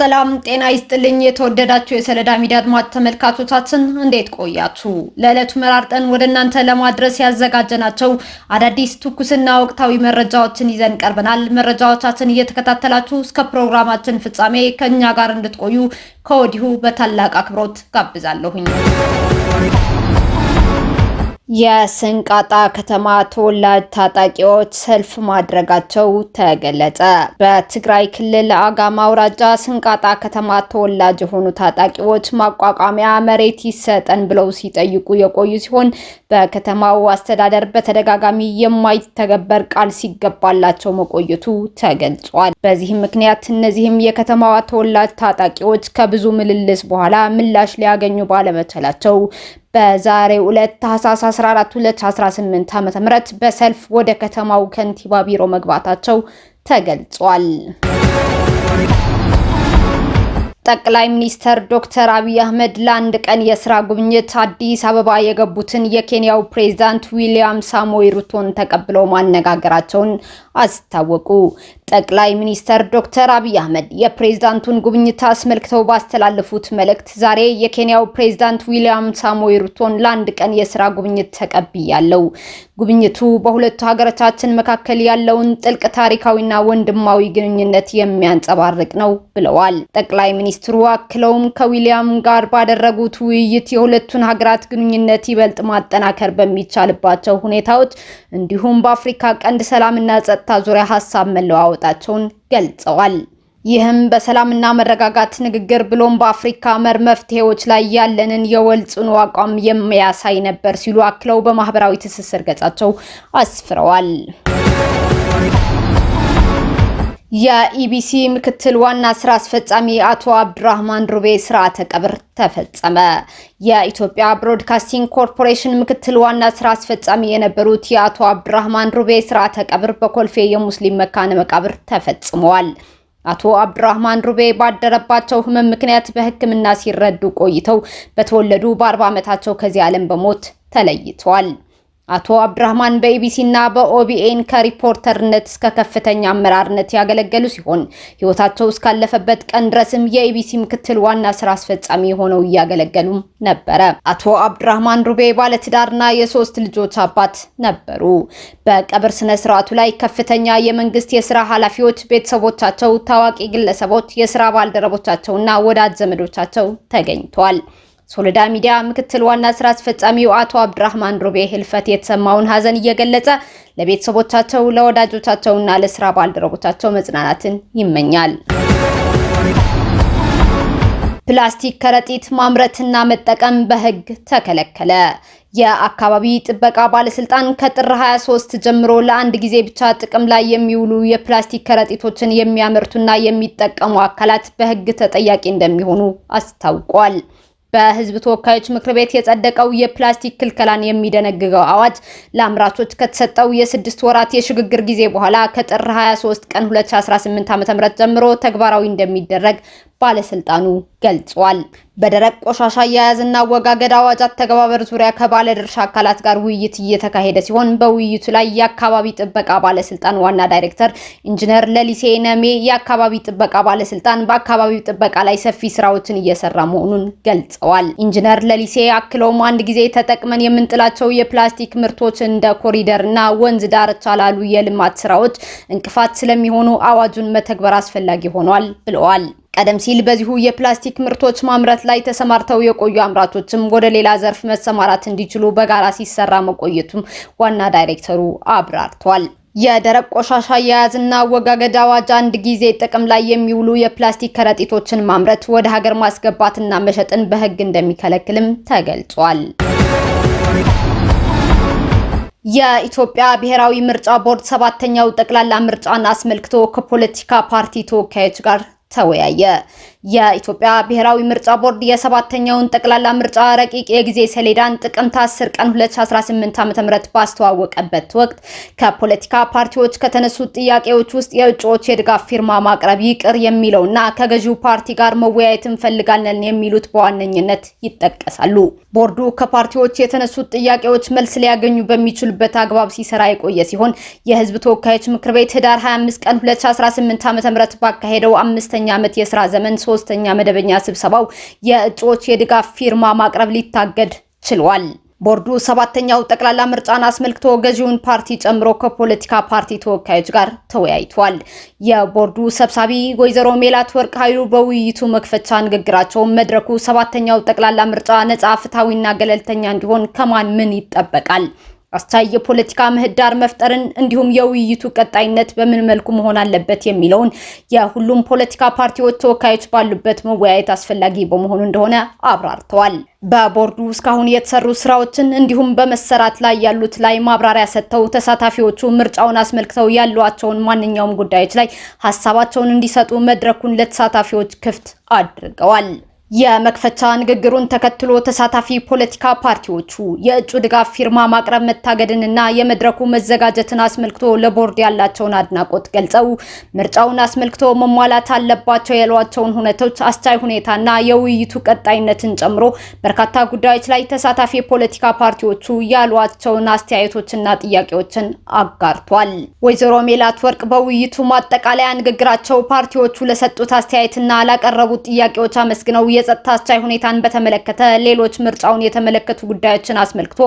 ሰላም ጤና ይስጥልኝ። የተወደዳችሁ የሰለዳ ሚዲያ አድማጭ ተመልካቾቻችን እንዴት ቆያችሁ? ለዕለቱ መራርጠን ወደ እናንተ ለማድረስ ያዘጋጀናቸው አዳዲስ ትኩስና ወቅታዊ መረጃዎችን ይዘን ቀርበናል። መረጃዎቻችን እየተከታተላችሁ እስከ ፕሮግራማችን ፍጻሜ ከኛ ጋር እንድትቆዩ ከወዲሁ በታላቅ አክብሮት ጋብዛለሁኝ። የስንቃጣ ከተማ ተወላጅ ታጣቂዎች ሰልፍ ማድረጋቸው ተገለጸ። በትግራይ ክልል አጋማ አውራጃ ስንቃጣ ከተማ ተወላጅ የሆኑ ታጣቂዎች ማቋቋሚያ መሬት ይሰጠን ብለው ሲጠይቁ የቆዩ ሲሆን በከተማው አስተዳደር በተደጋጋሚ የማይተገበር ቃል ሲገባላቸው መቆየቱ ተገልጿል። በዚህም ምክንያት እነዚህም የከተማዋ ተወላጅ ታጣቂዎች ከብዙ ምልልስ በኋላ ምላሽ ሊያገኙ ባለመቻላቸው በዛሬው ዕለት ታህሳስ 14 2018 ዓ.ም በሰልፍ ወደ ከተማው ከንቲባ ቢሮ መግባታቸው ተገልጿል። ጠቅላይ ሚኒስትር ዶክተር አብይ አህመድ ለአንድ ቀን የስራ ጉብኝት አዲስ አበባ የገቡትን የኬንያው ፕሬዝዳንት ዊሊያም ሳሞይ ሩቶን ተቀብለው ማነጋገራቸውን አስታወቁ። ጠቅላይ ሚኒስትር ዶክተር አብይ አህመድ የፕሬዝዳንቱን ጉብኝት አስመልክተው ባስተላለፉት መልእክት ዛሬ የኬንያው ፕሬዝዳንት ዊሊያም ሳሞይ ሩቶን ለአንድ ቀን የስራ ጉብኝት ተቀብያለሁ። ጉብኝቱ በሁለቱ ሀገሮቻችን መካከል ያለውን ጥልቅ ታሪካዊና ወንድማዊ ግንኙነት የሚያንጸባርቅ ነው ብለዋል። ጠቅላይ ሚኒስትሩ አክለውም ከዊሊያም ጋር ባደረጉት ውይይት የሁለቱን ሀገራት ግንኙነት ይበልጥ ማጠናከር በሚቻልባቸው ሁኔታዎች እንዲሁም በአፍሪካ ቀንድ ሰላምና ጸጥታ ዙሪያ ሀሳብ መለዋወጣቸውን ገልጸዋል። ይህም በሰላምና መረጋጋት ንግግር ብሎም በአፍሪካ መር መፍትሄዎች ላይ ያለንን የወል ጽኑ አቋም የሚያሳይ ነበር ሲሉ አክለው በማህበራዊ ትስስር ገጻቸው አስፍረዋል። የኢቢሲ ምክትል ዋና ስራ አስፈጻሚ አቶ አብዱራህማን ሩቤ ስርዓተ ቀብር ተፈጸመ። የኢትዮጵያ ብሮድካስቲንግ ኮርፖሬሽን ምክትል ዋና ስራ አስፈጻሚ የነበሩት የአቶ አብዱራህማን ሩቤ ስርዓተ ቀብር በኮልፌ የሙስሊም መካነ መቃብር ተፈጽመዋል። አቶ አብዱራህማን ሩቤ ባደረባቸው ህመም ምክንያት በሕክምና ሲረዱ ቆይተው በተወለዱ በ40 ዓመታቸው ከዚህ ዓለም በሞት ተለይተዋል። አቶ አብዱራህማን በኢቢሲ እና በኦቢኤን ከሪፖርተርነት እስከ ከፍተኛ አመራርነት ያገለገሉ ሲሆን ህይወታቸው እስካለፈበት ቀን ድረስም የኢቢሲ ምክትል ዋና ስራ አስፈጻሚ ሆነው እያገለገሉ ነበረ። አቶ አብዱራህማን ሩቤ ባለትዳርና የ3 ልጆች አባት ነበሩ። በቀብር ስነ ስርዓቱ ላይ ከፍተኛ የመንግስት የስራ ኃላፊዎች፣ ቤተሰቦቻቸው፣ ታዋቂ ግለሰቦች፣ የስራ ባልደረቦቻቸውና ወዳጅ ዘመዶቻቸው ተገኝተዋል። ሶለዳ ሚዲያ ምክትል ዋና ስራ አስፈጻሚው አቶ አብዱራህማን ሩቤ ህልፈት የተሰማውን ሀዘን እየገለጸ ለቤተሰቦቻቸው፣ ለወዳጆቻቸውና ለስራ ባልደረቦቻቸው መጽናናትን ይመኛል። ፕላስቲክ ከረጢት ማምረትና መጠቀም በህግ ተከለከለ። የአካባቢ ጥበቃ ባለስልጣን ከጥር 23 ጀምሮ ለአንድ ጊዜ ብቻ ጥቅም ላይ የሚውሉ የፕላስቲክ ከረጢቶችን የሚያመርቱና የሚጠቀሙ አካላት በህግ ተጠያቂ እንደሚሆኑ አስታውቋል። በህዝብ ተወካዮች ምክር ቤት የጸደቀው የፕላስቲክ ክልከላን የሚደነግገው አዋጅ ለአምራቾች ከተሰጠው የ6 ወራት የሽግግር ጊዜ በኋላ ከጥር 23 ቀን 2018 ዓ.ም ጀምሮ ተግባራዊ እንደሚደረግ ባለስልጣኑ ገልጿል። በደረቅ ቆሻሻ አያያዝና አወጋገድ አዋጅ አተገባበር ዙሪያ ከባለድርሻ አካላት ጋር ውይይት እየተካሄደ ሲሆን በውይይቱ ላይ የአካባቢ ጥበቃ ባለስልጣን ዋና ዳይሬክተር ኢንጂነር ለሊሴ ነሜ የአካባቢ ጥበቃ ባለስልጣን በአካባቢው ጥበቃ ላይ ሰፊ ስራዎችን እየሰራ መሆኑን ገልጸዋል። ኢንጂነር ለሊሴ አክለውም አንድ ጊዜ ተጠቅመን የምንጥላቸው የፕላስቲክ ምርቶች እንደ ኮሪደርና ወንዝ ዳርቻ ላሉ የልማት ስራዎች እንቅፋት ስለሚሆኑ አዋጁን መተግበር አስፈላጊ ሆኗል ብለዋል። ቀደም ሲል በዚሁ የፕላስቲክ ምርቶች ማምረት ላይ ተሰማርተው የቆዩ አምራቾችም ወደ ሌላ ዘርፍ መሰማራት እንዲችሉ በጋራ ሲሰራ መቆየቱም ዋና ዳይሬክተሩ አብራርተዋል። የደረቅ ቆሻሻ አያያዝና አወጋገድ አዋጅ አንድ ጊዜ ጥቅም ላይ የሚውሉ የፕላስቲክ ከረጢቶችን ማምረት፣ ወደ ሀገር ማስገባትና መሸጥን በህግ እንደሚከለክልም ተገልጿል። የኢትዮጵያ ብሔራዊ ምርጫ ቦርድ 7ኛው ጠቅላላ ምርጫን አስመልክቶ ከፖለቲካ ፓርቲ ተወካዮች ጋር ተወያየ። የኢትዮጵያ ብሔራዊ ምርጫ ቦርድ የ7ኛውን ጠቅላላ ምርጫ ረቂቅ የጊዜ ሰሌዳን ጥቅምት 10 ቀን 2018 ዓ.ም ባስተዋወቀበት ወቅት ከፖለቲካ ፓርቲዎች ከተነሱት ጥያቄዎች ውስጥ የእጩዎች የድጋፍ ፊርማ ማቅረብ ይቅር የሚለውና ከገዢው ፓርቲ ጋር መወያየት እንፈልጋለን የሚሉት በዋነኝነት ይጠቀሳሉ። ቦርዱ ከፓርቲዎች የተነሱት ጥያቄዎች መልስ ሊያገኙ በሚችሉበት አግባብ ሲሰራ የቆየ ሲሆን የህዝብ ተወካዮች ምክር ቤት ህዳር 25 ቀን 2018 ዓ.ም ባካሄደው 5ኛ ዓመት የሥራ ዘመን ሶስተኛ መደበኛ ስብሰባው የእጩዎች የድጋፍ ፊርማ ማቅረብ ሊታገድ ችሏል። ቦርዱ ሰባተኛው ጠቅላላ ምርጫን አስመልክቶ ገዢውን ፓርቲ ጨምሮ ከፖለቲካ ፓርቲ ተወካዮች ጋር ተወያይቷል። የቦርዱ ሰብሳቢ ወይዘሮ ሜላትወርቅ ኃይሉ በውይይቱ መክፈቻ ንግግራቸው መድረኩ ሰባተኛው ጠቅላላ ምርጫ ነጻ፣ ፍትሃዊና ገለልተኛ እንዲሆን ከማን ምን ይጠበቃል፣ አስቻይ የፖለቲካ ምህዳር መፍጠርን እንዲሁም የውይይቱ ቀጣይነት በምን መልኩ መሆን አለበት የሚለውን የሁሉም ፖለቲካ ፓርቲዎች ተወካዮች ባሉበት መወያየት አስፈላጊ በመሆኑ እንደሆነ አብራርተዋል። በቦርዱ እስካሁን የተሰሩ ስራዎችን እንዲሁም በመሰራት ላይ ያሉት ላይ ማብራሪያ ሰጥተው ተሳታፊዎቹ ምርጫውን አስመልክተው ያሏቸውን ማንኛውም ጉዳዮች ላይ ሀሳባቸውን እንዲሰጡ መድረኩን ለተሳታፊዎች ክፍት አድርገዋል። የመክፈቻ ንግግሩን ተከትሎ ተሳታፊ ፖለቲካ ፓርቲዎቹ የእጩ ድጋፍ ፊርማ ማቅረብ መታገድንና የመድረኩ መዘጋጀትን አስመልክቶ ለቦርድ ያላቸውን አድናቆት ገልጸው ምርጫውን አስመልክቶ መሟላት አለባቸው ያሏቸውን ሁኔታዎች፣ አስቻይ ሁኔታና የውይይቱ ቀጣይነትን ጨምሮ በርካታ ጉዳዮች ላይ ተሳታፊ ፖለቲካ ፓርቲዎቹ ያሏቸውን አስተያየቶችና ጥያቄዎችን አጋርቷል። ወይዘሮ ሜላትወርቅ በውይይቱ ማጠቃለያ ንግግራቸው ፓርቲዎቹ ለሰጡት አስተያየትና ላቀረቡት ጥያቄዎች አመስግነው የጸጥታ አስቻይ ሁኔታን በተመለከተ ሌሎች ምርጫውን የተመለከቱ ጉዳዮችን አስመልክቶ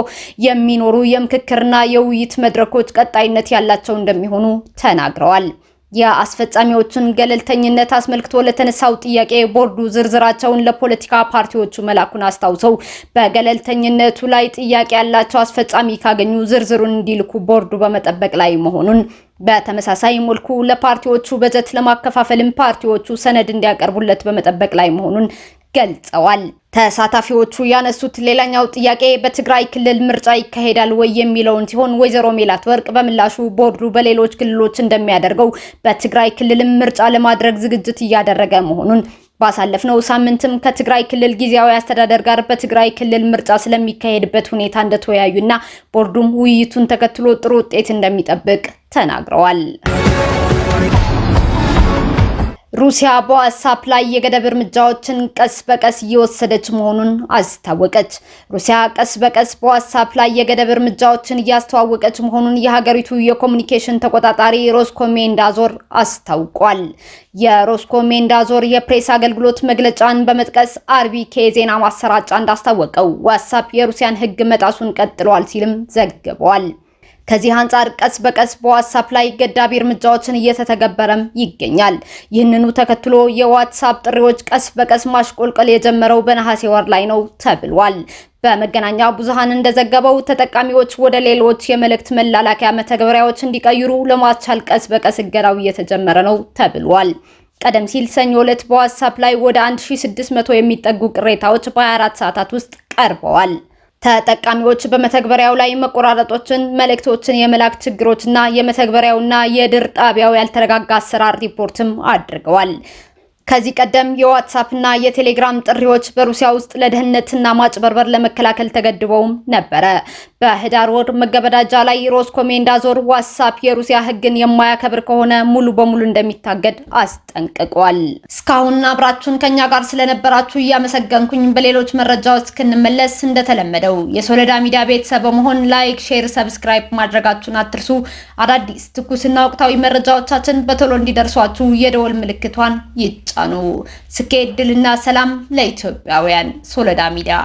የሚኖሩ የምክክርና የውይይት መድረኮች ቀጣይነት ያላቸው እንደሚሆኑ ተናግረዋል። የአስፈጻሚዎችን ገለልተኝነት አስመልክቶ ለተነሳው ጥያቄ ቦርዱ ዝርዝራቸውን ለፖለቲካ ፓርቲዎቹ መላኩን አስታውሰው በገለልተኝነቱ ላይ ጥያቄ ያላቸው አስፈጻሚ ካገኙ ዝርዝሩን እንዲልኩ ቦርዱ በመጠበቅ ላይ መሆኑን፣ በተመሳሳይ መልኩ ለፓርቲዎቹ በጀት ለማከፋፈልም ፓርቲዎቹ ሰነድ እንዲያቀርቡለት በመጠበቅ ላይ መሆኑን ገልጸዋል። ተሳታፊዎቹ ያነሱት ሌላኛው ጥያቄ በትግራይ ክልል ምርጫ ይካሄዳል ወይ የሚለውን ሲሆን ወይዘሮ ሜላትወርቅ በምላሹ ቦርዱ በሌሎች ክልሎች እንደሚያደርገው በትግራይ ክልልም ምርጫ ለማድረግ ዝግጅት እያደረገ መሆኑን፣ ባሳለፍነው ሳምንትም ከትግራይ ክልል ጊዜያዊ አስተዳደር ጋር በትግራይ ክልል ምርጫ ስለሚካሄድበት ሁኔታ እንደተወያዩና ቦርዱም ውይይቱን ተከትሎ ጥሩ ውጤት እንደሚጠብቅ ተናግረዋል። ሩሲያ በዋትስአፕ ላይ የገደብ እርምጃዎችን ቀስ በቀስ እየወሰደች መሆኑን አስታወቀች። ሩሲያ ቀስ በቀስ በዋትስአፕ ላይ የገደብ እርምጃዎችን እያስተዋወቀች መሆኑን የሀገሪቱ የኮሙኒኬሽን ተቆጣጣሪ ሮስኮሜንዳዞር አስታውቋል። የሮስኮሜንዳዞር የፕሬስ አገልግሎት መግለጫን በመጥቀስ አርቢኬ ዜና ማሰራጫ እንዳስታወቀው ዋትስአፕ የሩሲያን ሕግ መጣሱን ቀጥሏል ሲልም ዘግቧል። ከዚህ አንጻር ቀስ በቀስ በዋትስአፕ ላይ ገዳቢ እርምጃዎችን እየተተገበረም ይገኛል። ይህንኑ ተከትሎ የዋትስአፕ ጥሪዎች ቀስ በቀስ ማሽቆልቆል የጀመረው በነሐሴ ወር ላይ ነው ተብሏል። በመገናኛ ብዙሃን እንደዘገበው ተጠቃሚዎች ወደ ሌሎች የመልእክት መላላኪያ መተግበሪያዎች እንዲቀይሩ ለማስቻል ቀስ በቀስ እገዳው እየተጀመረ ነው ተብሏል። ቀደም ሲል ሰኞ ዕለት በዋትስአፕ ላይ ወደ 1600 የሚጠጉ ቅሬታዎች በ24 ሰዓታት ውስጥ ቀርበዋል። ተጠቃሚዎች በመተግበሪያው ላይ መቆራረጦችን፣ መልእክቶችን የመላክ ችግሮችና የመተግበሪያውና የድር ጣቢያው ያልተረጋጋ አሰራር ሪፖርትም አድርገዋል። ከዚህ ቀደም የዋትስአፕ እና የቴሌግራም ጥሪዎች በሩሲያ ውስጥ ለደህንነትና ማጭበርበር ለመከላከል ተገድበውም ነበረ። በህዳር ወር መገበዳጃ ላይ ሮስኮሜንዳዞር ዋትስአፕ የሩሲያ ሕግን የማያከብር ከሆነ ሙሉ በሙሉ እንደሚታገድ አስጠንቅቋል። እስካሁን አብራችሁን ከኛ ጋር ስለነበራችሁ እያመሰገንኩኝ በሌሎች መረጃዎች እስክንመለስ እንደተለመደው የሶለዳ ሚዲያ ቤተሰብ በመሆን ላይክ፣ ሼር፣ ሰብስክራይብ ማድረጋችሁን አትርሱ። አዳዲስ ትኩስና ወቅታዊ መረጃዎቻችን በቶሎ እንዲደርሷችሁ የደወል ምልክቷን ይጫኑ። ስኬት፣ ድልና ሰላም ለኢትዮጵያውያን። ሶለዳ ሚዲያ